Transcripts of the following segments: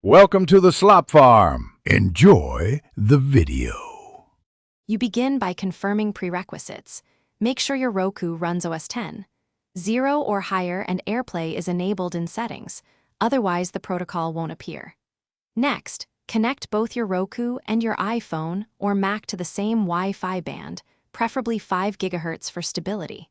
Welcome to the Slop Farm. Enjoy the video. You begin by confirming prerequisites. Make sure your Roku runs OS X. 0 or higher and AirPlay is enabled in settings, otherwise the protocol won't appear. Next, connect both your Roku and your iPhone or Mac to the same Wi-Fi band, preferably 5 GHz for stability.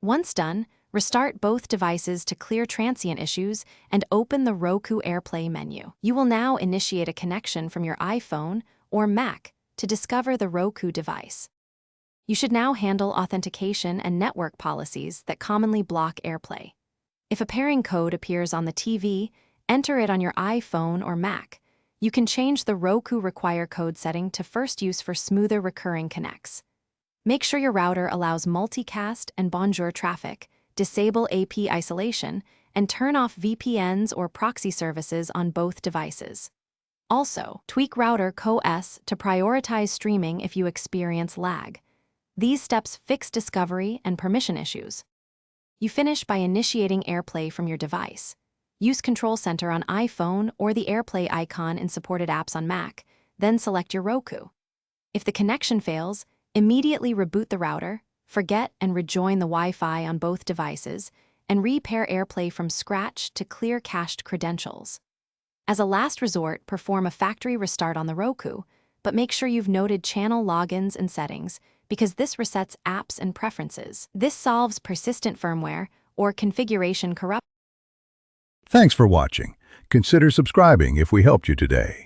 Once done, restart both devices to clear transient issues and open the Roku AirPlay menu. You will now initiate a connection from your iPhone or Mac to discover the Roku device. You should now handle authentication and network policies that commonly block AirPlay. If a pairing code appears on the TV, enter it on your iPhone or Mac. You can change the Roku Require Code setting to first use for smoother recurring connects. Make sure your router allows multicast and bonjour traffic, disable AP isolation, and turn off VPNs or proxy services on both devices. Also, tweak router co-s to prioritize streaming if you experience lag. These steps fix discovery and permission issues. You finish by initiating AirPlay from your device. Use Control Center on iPhone or the AirPlay icon in supported apps on Mac, then select your Roku. If the connection fails, immediately reboot the router, forget and rejoin the Wi-Fi on both devices, and repair AirPlay from scratch to clear cached credentials. As a last resort, perform a factory restart on the Roku, but make sure you've noted channel logins and settings, because this resets apps and preferences. This solves persistent firmware or configuration corruption. Thanks for watching. Consider subscribing if we helped you today.